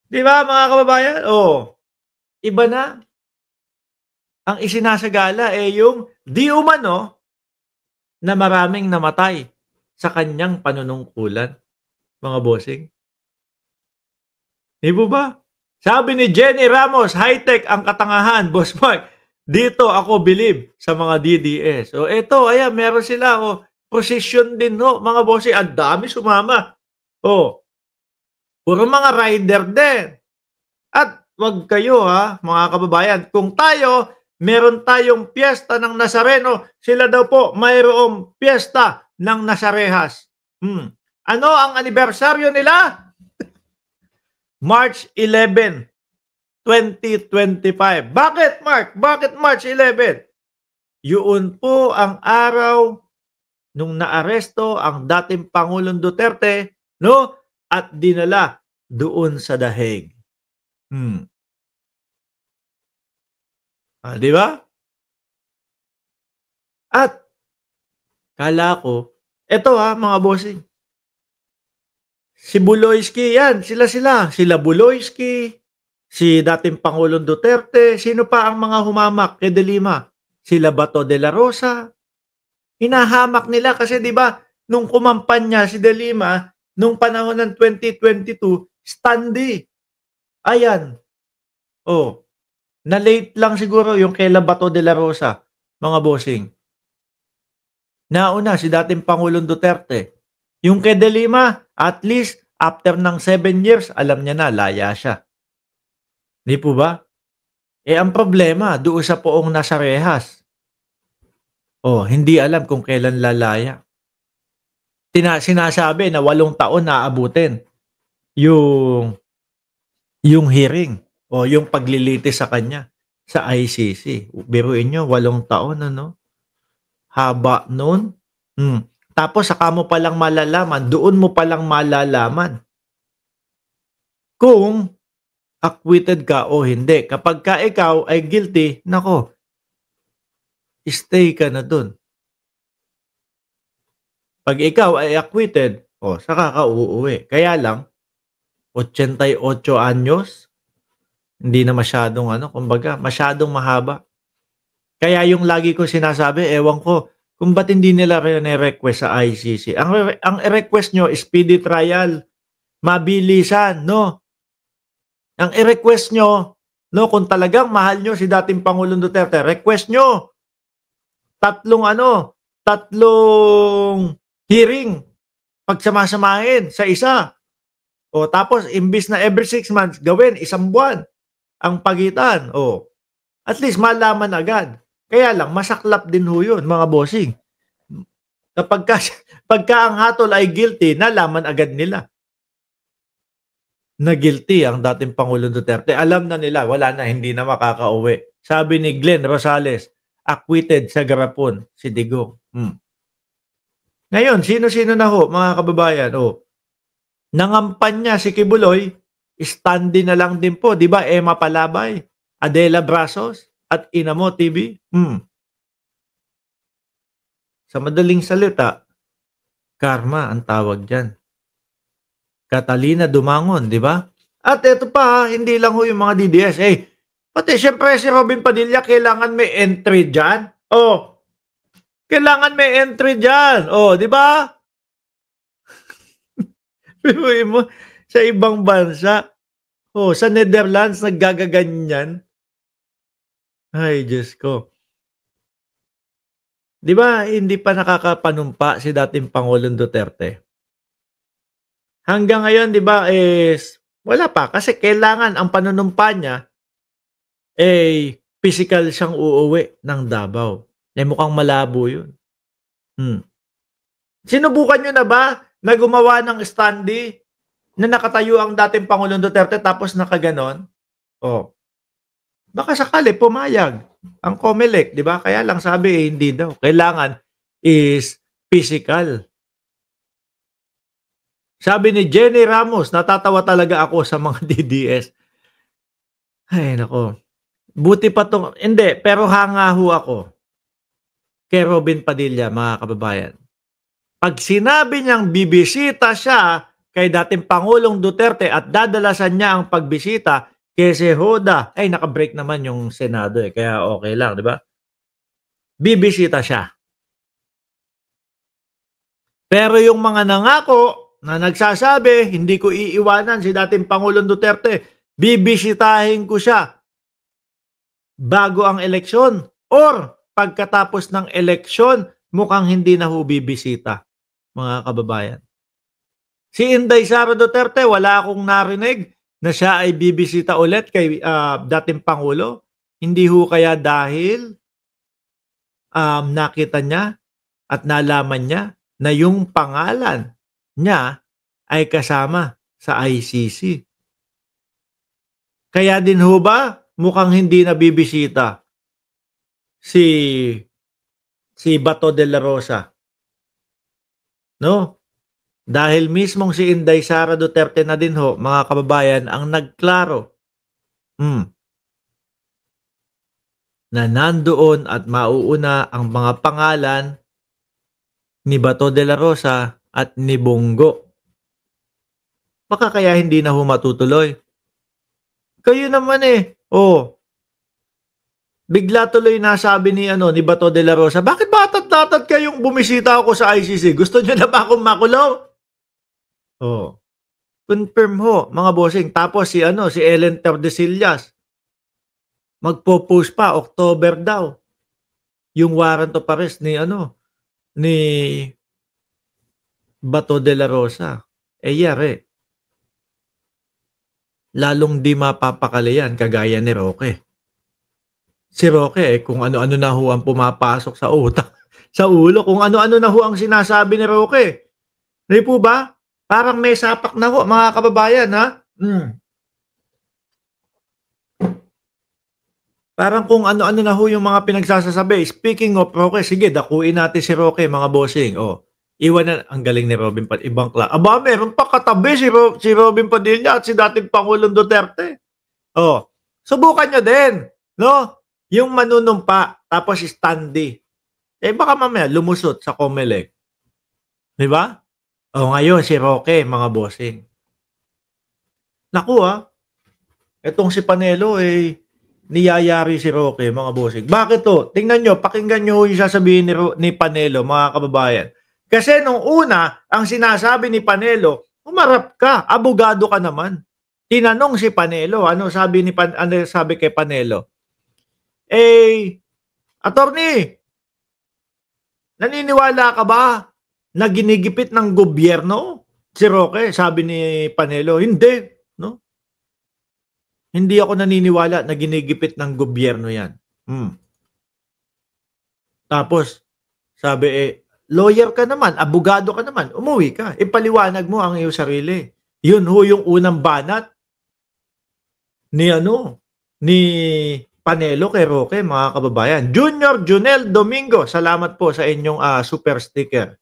'Di ba mga kababayan? Oh, iba na ang isinasagala, yung di umano na maraming namatay sa kanyang panunungkulan, mga bossing. 'Di po ba? Sabi ni Jenny Ramos, "High-tech ang katangahan, Boss Mark. Dito ako believe sa mga DDS." O eto, ayan meron sila, procession din mga bossing. Ang dami sumama. Oh, puro mga rider din. At wag kayo mga kababayan, kung tayo meron tayong piyesta ng Nazareno, sila daw po mayroong piyesta ng Nazarehas. Ano ang anibersaryo nila? March 11, 2025. Bakit, Mark? Bakit March 11? Yun po ang araw nung naaresto ang dating Pangulong Duterte, no? At dinala doon sa The Hague. Di ba? At kala ko, eto mga bossing, si Buloyski yan, sila. Sila Buloyski, si dating Pangulong Duterte, sino pa ang mga humamak kay De Lima? Sila Bato de la Rosa. Hinahamak nila kasi 'di ba nung kumampanya si De Lima nung panahon ng 2022, standee. Ayan. Oh, na late lang siguro yung kay Bato de la Rosa, mga bossing. Nauna si dating Pangulong Duterte. Yung kay De Lima, at least after ng 7 years, alam niya na laya siya. Di po ba? Ang problema doon sa poong nasa rehas. Hindi alam kung kailan lalaya. Sinasabi na 8 taon na aabutin yung hearing o yung paglilitis sa kanya sa ICC. Biruin nyo, 8 taon haba nun. Tapos saka mo palang malalaman, doon mo palang malalaman kung acquitted ka o hindi. Kapag ka ikaw ay guilty, nako, stay ka na doon. Pag ikaw ay acquitted, saka ka uuwi. Kaya lang, 88 anyos, hindi na masyadong kumbaga, masyadong mahaba. Kaya yung lagi ko sinasabi, ewan ko, kung ba't hindi nila request sa ICC. Ang request nyo is speedy trial. Mabilisan, no? Ang i-request nyo, kung talagang mahal nyo si dating Pangulong Duterte, request nyo. Tatlong hearing pagsamasamahin sa isa. Tapos, imbis na every 6 months, gawin 1 buwan ang pagitan. At least malaman agad. Kaya lang, masaklap din yun, mga bossing. Pagka ang hatol ay guilty, nalaman agad nila na guilty ang dating Pangulong Duterte. Alam na nila, wala na, hindi na makakauwi. Sabi ni Glenn Rosales, acquitted sa garapon si Digong. Ngayon, sino-sino na mga kababayan? Nangampanya si Kibuloy, standee na lang din po. Di ba, Emma Palabay, Adela Brasos, at Inamo TV? Sa madaling salita, karma ang tawag dyan. Catalina Dumangon, di ba? At ito pa, hindi lang yung mga DDS. Pati syempre si Robin Padilla, kailangan may entry dyan. Kailangan may entry dyan. Di ba? Pinuhin mo, sa ibang bansa. Sa Netherlands, naggagaganyan. Ay, Diyos ko. Di ba, hindi pa nakakapanumpa si dating Pangulong Duterte? Hanggang ngayon, di ba, wala pa. Kasi kailangan ang panunumpa niya, physical siyang uuwi ng Davao. Mukhang malabo yun. Sinubukan nyo na ba na gumawa ng standee na nakatayo ang dating Pangulong Duterte tapos nakaganon? Baka sakali pumayag ang COMELEC, di ba? Kaya lang sabi hindi daw. Kailangan is physical. Sabi ni Jenny Ramos, natatawa talaga ako sa mga DDS. Ay, nako. Buti pa tong, hindi, pero hanga ako kay Robin Padilla, mga kababayan. Pag sinabi niyang bibisita siya kay dating Pangulong Duterte at dadalasan niya ang pagbisita kay Cejoda. Ay, naka-break naman yung Senado kaya okay lang, di ba? Bibisita siya. Pero yung mga nangako na nagsasabi, hindi ko iiwanan si dating Pangulong Duterte, bibisitahin ko siya bago ang eleksyon or pagkatapos ng eleksyon, mukhang hindi na ho bibisita, mga kababayan. Si Inday Sara Duterte, wala akong narinig na siya ay bibisita ulit kay dating Pangulo. Hindi ho kaya dahil nakita niya at nalaman niya na yung pangalan niya ay kasama sa ICC. Kaya din ho ba mukhang hindi na bibisita si Bato de la Rosa? No? Dahil mismong si Inday Sara Duterte na din ho, mga kababayan, ang nagklaro na nandoon at mauuna ang mga pangalan ni Bato de la Rosa at ni Bongo. Baka kaya hindi na ho matutuloy. Kayo naman bigla tuloy nasabi ni Bato de la Rosa, bakit batat-tatat kayong bumisita ako sa ICC? Gusto niyo na ba akong makulong? Confirm ho, mga bossing. Tapos si Ellen Tordesillas, magpo-post pa, October daw, yung warrant of arrest ni Bato de la Rosa. Yari. Lalong di mapapakali yan, kagaya ni Roque. Si Roque, kung ano-ano na ho ang pumapasok sa utak, sa ulo, kung ano-ano na ho ang sinasabi ni Roque. Di po ba? Parang may sapak na ho, mga kababayan, ha? Parang kung ano-ano na ho yung mga pinagsasasabi. Speaking of Roque, sige, dakuin natin si Roque, mga bossing. Iwan na, ang galing ni Robin Padilla. Ibang klase. Aba, meron pa katabi si Robin Padilla at si dating Pangulong Duterte. Subukan nyo din, no? Yung manunumpa, tapos standy. Baka mamaya lumusot sa Comelec. Di ba? Ngayon si Roque, mga bossing. Naku etong si Panelo niyayari si Roque, mga bossing. Bakit to? Tingnan nyo, pakinggan nyo yung sasabihin ni Panelo, mga kababayan. Kasi nung una, ang sinasabi ni Panelo, umarap ka, abogado ka naman. Tinanong si Panelo, ano sabi kay Panelo? Attorney, naniniwala ka ba na ginigipit ng gobyerno si Roque? Sabi ni Panelo, hindi, no? Hindi ako naniniwala na ginigipit ng gobyerno yan. Tapos, sabi lawyer ka naman, abogado ka naman, umuwi ka. Ipaliwanag mo ang iyong sarili. Yun ho yung unang banat ni Panelo kay Roque, mga kababayan. Junior Junel Domingo, salamat po sa inyong super sticker.